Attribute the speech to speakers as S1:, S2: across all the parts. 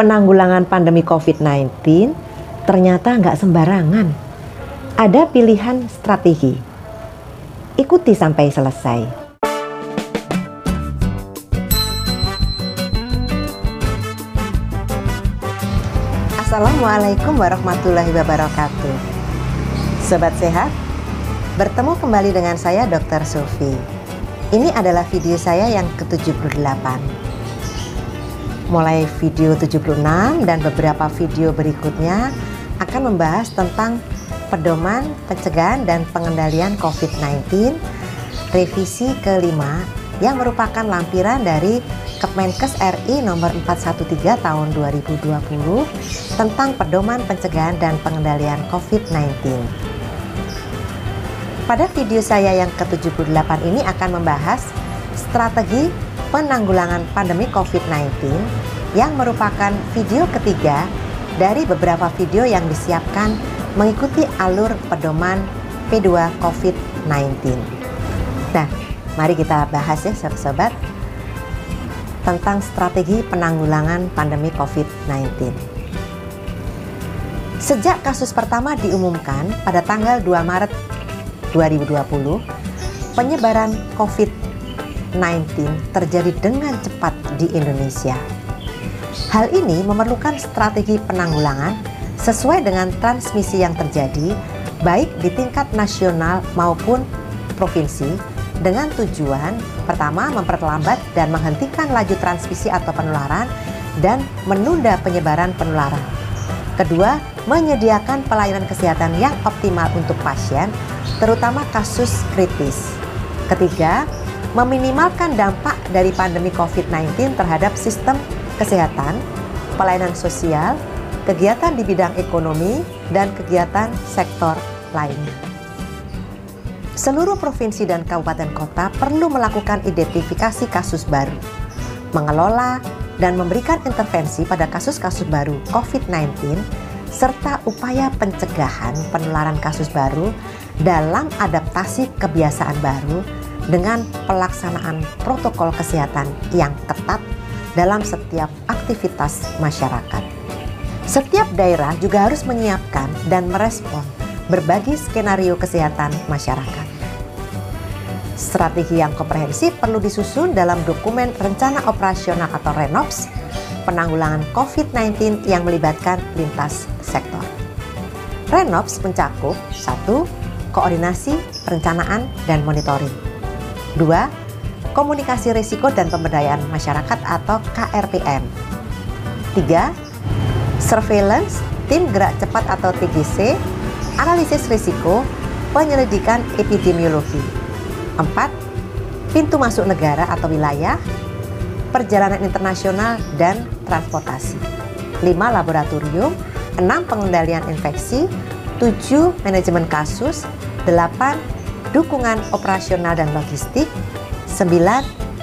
S1: Penanggulangan pandemi COVID-19 ternyata nggak sembarangan. Ada pilihan strategi. Ikuti sampai selesai. Assalamualaikum warahmatullahi wabarakatuh. Sobat sehat, bertemu kembali dengan saya Dr. Sofi. Ini adalah video saya yang ke-78. Mulai video 76 dan beberapa video berikutnya akan membahas tentang pedoman pencegahan dan pengendalian COVID-19 revisi kelima yang merupakan lampiran dari Kemenkes RI nomor 413 tahun 2020 tentang pedoman pencegahan dan pengendalian COVID-19. Pada video saya yang ke-78 ini akan membahas strategi penanggulangan pandemi COVID-19 yang merupakan video ketiga dari beberapa video yang disiapkan mengikuti alur pedoman P2 COVID-19. Nah, mari kita bahas ya sobat tentang strategi penanggulangan pandemi COVID-19. Sejak kasus pertama diumumkan pada tanggal 2 Maret 2020, penyebaran COVID-19 terjadi dengan cepat di Indonesia. Hal ini memerlukan strategi penanggulangan sesuai dengan transmisi yang terjadi baik di tingkat nasional maupun provinsi dengan tujuan pertama memperlambat dan menghentikan laju transmisi atau penularan dan menunda penyebaran penularan. Kedua, menyediakan pelayanan kesehatan yang optimal untuk pasien, terutama kasus kritis. Ketiga, meminimalkan dampak dari pandemi COVID-19 terhadap sistem kesehatan, pelayanan sosial, kegiatan di bidang ekonomi, dan kegiatan sektor lainnya. Seluruh provinsi dan kabupaten kota perlu melakukan identifikasi kasus baru, mengelola dan memberikan intervensi pada kasus-kasus baru COVID-19, serta upaya pencegahan penularan kasus baru dalam adaptasi kebiasaan baru dengan pelaksanaan protokol kesehatan yang ketat dalam setiap aktivitas masyarakat. Setiap daerah juga harus menyiapkan dan merespon berbagai skenario kesehatan masyarakat. Strategi yang komprehensif perlu disusun dalam dokumen rencana operasional atau RENOPS penanggulangan COVID-19 yang melibatkan lintas sektor. RENOPS mencakup 1. Koordinasi, perencanaan, dan monitoring. 2. Komunikasi risiko dan pemberdayaan masyarakat atau KRPM. 3. Surveillance, tim gerak cepat atau TGC, analisis risiko, penyelidikan epidemiologi. 4. Pintu masuk negara atau wilayah, perjalanan internasional dan transportasi. 5. Laboratorium. 6. Pengendalian infeksi. 7. Manajemen kasus. 8. Dukungan operasional dan logistik. 9.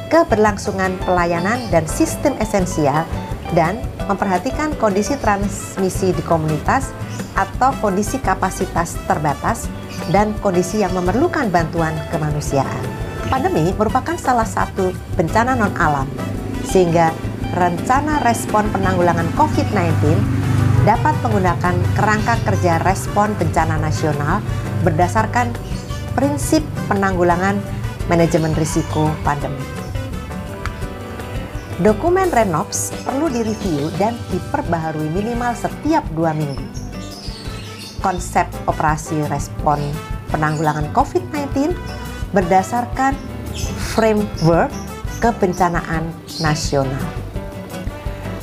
S1: Keberlangsungan pelayanan dan sistem esensial dan memperhatikan kondisi transmisi di komunitas atau kondisi kapasitas terbatas dan kondisi yang memerlukan bantuan kemanusiaan. Pandemi merupakan salah satu bencana non-alam, sehingga rencana respon penanggulangan COVID-19 dapat menggunakan kerangka kerja respon bencana nasional berdasarkan prinsip penanggulangan manajemen risiko pandemi. Dokumen RENOPS perlu direview dan diperbaharui minimal setiap 2 minggu. Konsep operasi respon penanggulangan COVID-19 berdasarkan framework kebencanaan nasional.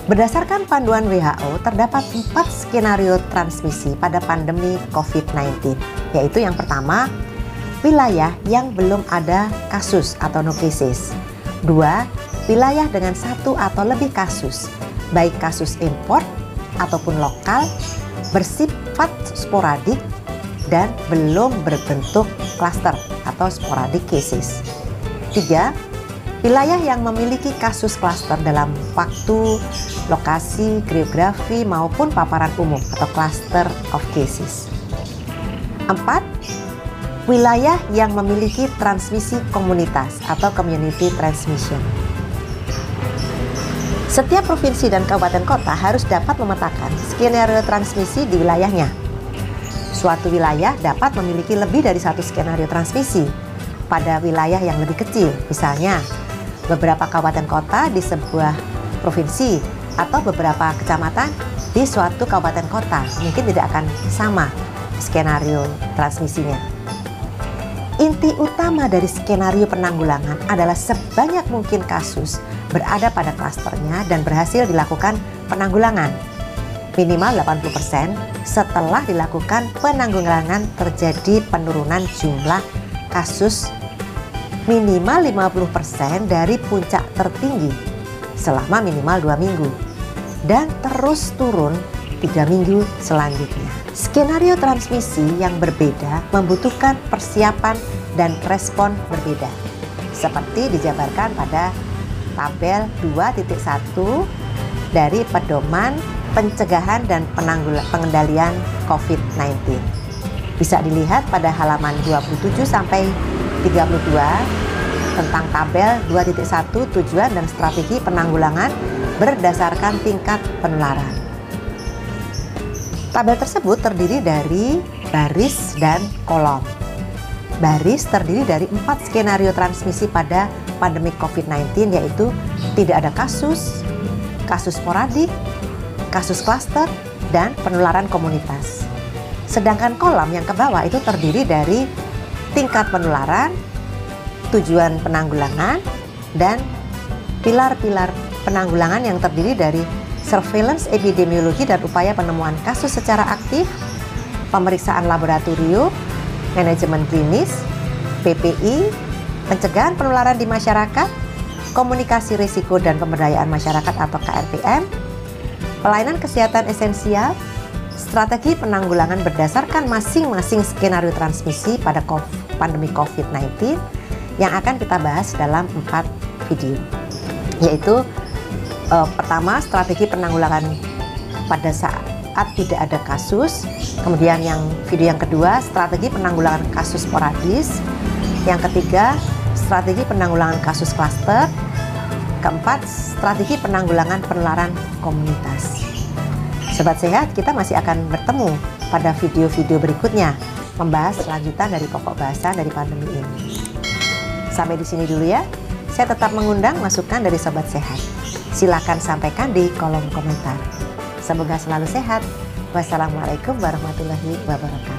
S1: Berdasarkan panduan WHO, terdapat 4 skenario transmisi pada pandemi COVID-19, yaitu yang pertama, wilayah yang belum ada kasus atau no cases. 2. Wilayah dengan 1 atau lebih kasus, baik kasus import ataupun lokal, bersifat sporadik dan belum berbentuk klaster atau sporadic cases. 3. Wilayah yang memiliki kasus klaster dalam waktu, lokasi, geografi maupun paparan umum atau cluster of cases. 4. Wilayah yang memiliki transmisi komunitas atau community transmission. Setiap provinsi dan kabupaten kota harus dapat memetakan skenario transmisi di wilayahnya. Suatu wilayah dapat memiliki lebih dari satu skenario transmisi pada wilayah yang lebih kecil. Misalnya, beberapa kabupaten kota di sebuah provinsi atau beberapa kecamatan di suatu kabupaten kota mungkin tidak akan sama skenario transmisinya. Inti utama dari skenario penanggulangan adalah sebanyak mungkin kasus berada pada klasternya dan berhasil dilakukan penanggulangan. Minimal 80% setelah dilakukan penanggulangan terjadi penurunan jumlah kasus minimal 50% dari puncak tertinggi selama minimal 2 minggu dan terus turun 3 minggu selanjutnya. Skenario transmisi yang berbeda membutuhkan persiapan dan respon berbeda, seperti dijabarkan pada tabel 2.1 dari Pedoman Pencegahan dan Pengendalian COVID-19. Bisa dilihat pada halaman 27 sampai 32 tentang tabel 2.1 tujuan dan strategi penanggulangan berdasarkan tingkat penularan. Tabel tersebut terdiri dari baris dan kolom. Baris terdiri dari 4 skenario transmisi pada pandemi COVID-19, yaitu tidak ada kasus, kasus sporadik, kasus klaster, dan penularan komunitas. Sedangkan kolom yang ke bawah itu terdiri dari tingkat penularan, tujuan penanggulangan, dan pilar-pilar penanggulangan yang terdiri dari surveillance epidemiologi dan upaya penemuan kasus secara aktif, pemeriksaan laboratorium, manajemen klinis, PPI, pencegahan penularan di masyarakat, komunikasi risiko dan pemberdayaan masyarakat atau KRPM, pelayanan kesehatan esensial, strategi penanggulangan berdasarkan masing-masing skenario transmisi pada pandemi COVID-19 yang akan kita bahas dalam 4 video, yaitu pertama, strategi penanggulangan pada saat tidak ada kasus. Kemudian video yang kedua, strategi penanggulangan kasus sporadis. Yang ketiga, strategi penanggulangan kasus klaster. Keempat, strategi penanggulangan penularan komunitas. Sobat Sehat, kita masih akan bertemu pada video-video berikutnya membahas lanjutan dari pokok bahasan dari pandemi ini. Sampai di sini dulu ya. Saya tetap mengundang masukan dari Sobat Sehat. Silakan sampaikan di kolom komentar. Semoga selalu sehat. Wassalamualaikum warahmatullahi wabarakatuh.